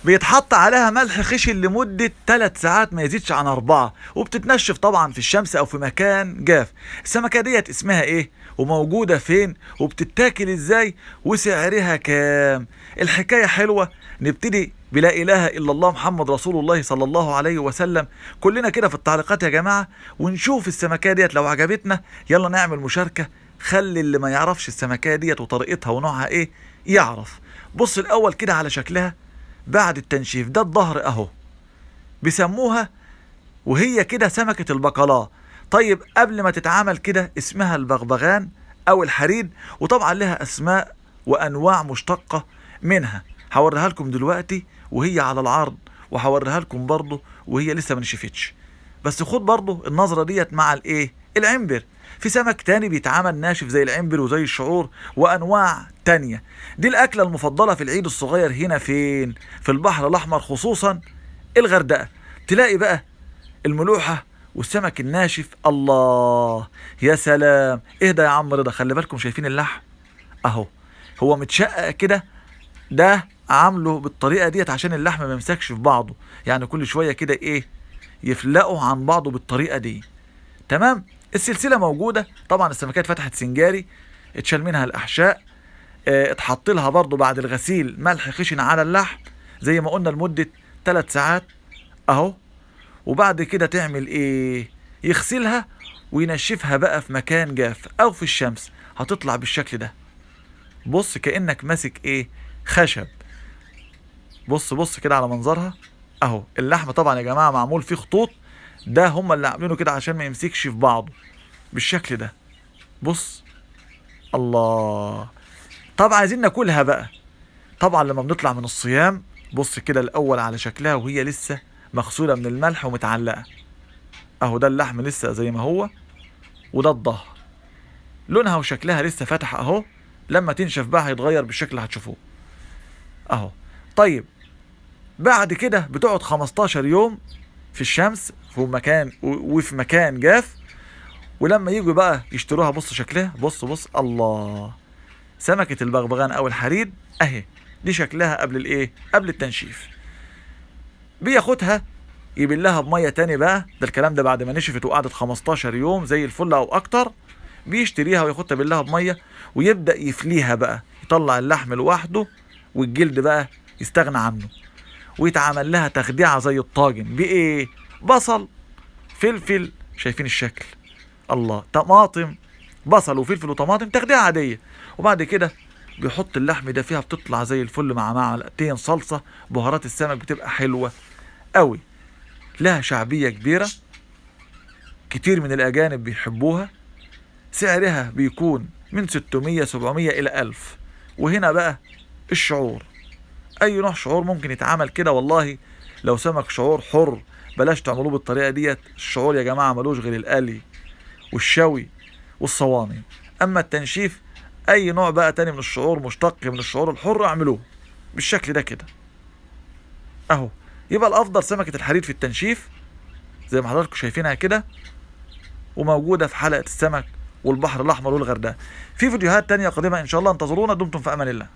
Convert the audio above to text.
بيتحط عليها ملح خشن لمدة 3 ساعات ما يزيدش عن 4، وبتتنشف طبعا في الشمس أو في مكان جاف. السمكة ديت اسمها إيه؟ وموجودة فين؟ وبتتاكل إزاي؟ وسعرها كام؟ الحكاية حلوة. نبتدي بلا إله إلا الله محمد رسول الله صلى الله عليه وسلم كلنا كده في التعليقات يا جماعة، ونشوف السمكة ديت لو عجبتنا يلا نعمل مشاركة. خلي اللي ما يعرفش السمكة ديت وطريقتها ونوعها إيه يعرف. بص الأول كده على شكلها بعد التنشيف، ده الظهر اهو، بيسموها وهي كده سمكة البقلاء. طيب قبل ما تتعامل كده اسمها البغبغان او الحريد، وطبعا لها اسماء وانواع مشتقة منها. هوريها لكم دلوقتي وهي على العرض، وهوريها لكم برضه وهي لسه ما نشفتش. بس خد برضه النظرة ديت مع الايه، العنبر. في سمك تاني بيتعامل ناشف زي العنبر وزي الشعور وانواع تانية. دي الاكلة المفضلة في العيد الصغير هنا فين؟ في البحر الاحمر، خصوصا الغردقة. تلاقي بقى الملوحة والسمك الناشف. الله يا سلام. اهدى يا عم رضا، خلي بالكم شايفين اللحم اهو، هو متشقق كده. ده عامله بالطريقة ديت عشان اللحم ما يمسكش في بعضه، يعني كل شوية كده ايه يفلقوا عن بعضه بالطريقة دي. تمام. السلسلة موجودة طبعا. السمكات فتحت سنجاري، اتشال منها الأحشاء، اتحط لها برضو بعد الغسيل ملح خشن على اللحم زي ما قلنا لمدة 3 ساعات اهو. وبعد كده تعمل ايه؟ يغسلها وينشفها بقى في مكان جاف او في الشمس، هتطلع بالشكل ده. بص كأنك ماسك ايه، خشب. بص بص كده على منظرها اهو. اللحم طبعا يا جماعة معمول فيه خطوط، ده هم اللي عاملينه كده عشان ما يمسكش في بعضه بالشكل ده. بص الله. طبعا عايزين ناكلها بقى طبعا لما بنطلع من الصيام. بص كده الاول على شكلها وهي لسه مغسولة من الملح ومتعلقة اهو. ده اللحم لسه زي ما هو، وده الظهر. لونها وشكلها لسه فاتح اهو. لما تنشف بقى هيتغير بالشكل اللي هتشوفوه اهو. طيب بعد كده بتقعد 15 يوم في الشمس في مكان وفي مكان جاف. ولما يجوا بقى يشتروها بص شكلها، بص بص الله. سمكة البغبغان او الحريد اهي، دي شكلها قبل الايه، قبل التنشيف. بياخدها يبلها بميه تاني بقى، ده الكلام ده بعد ما نشفت وقعدت 15 يوم زي الفل او اكتر. بيشتريها وياخدها يبلها بميه ويبدا يفليها بقى، يطلع اللحم لوحده والجلد بقى يستغنى عنه، ويتعمل لها تخديعه زي الطاجن بايه، بصل فلفل، شايفين الشكل الله، طماطم، بصل وفلفل وطماطم، تخديعه عاديه. وبعد كده بيحط اللحم ده فيها، بتطلع زي الفل مع معلقتين صلصه. بهارات السمك بتبقى حلوه قوي، لها شعبيه كبيره، كتير من الاجانب بيحبوها. سعرها بيكون من 600 700 الى 1000. وهنا بقى الشعور، اي نوع شعور ممكن يتعمل كده والله. لو سمك شعور حر بلاش تعملوه بالطريقه ديت. الشعور يا جماعه ملوش غير القلي والشوي والصواني. اما التنشيف اي نوع بقى تاني من الشعور مشتق من الشعور الحر اعملوه بالشكل ده كده اهو. يبقى الافضل سمكة الحريد في التنشيف زي ما حضراتكم شايفينها كده، وموجودة في حلقة السمك والبحر الاحمر والغردقة. في فيديوهات تانية قادمة ان شاء الله، انتظرونا. دمتم في امان الله.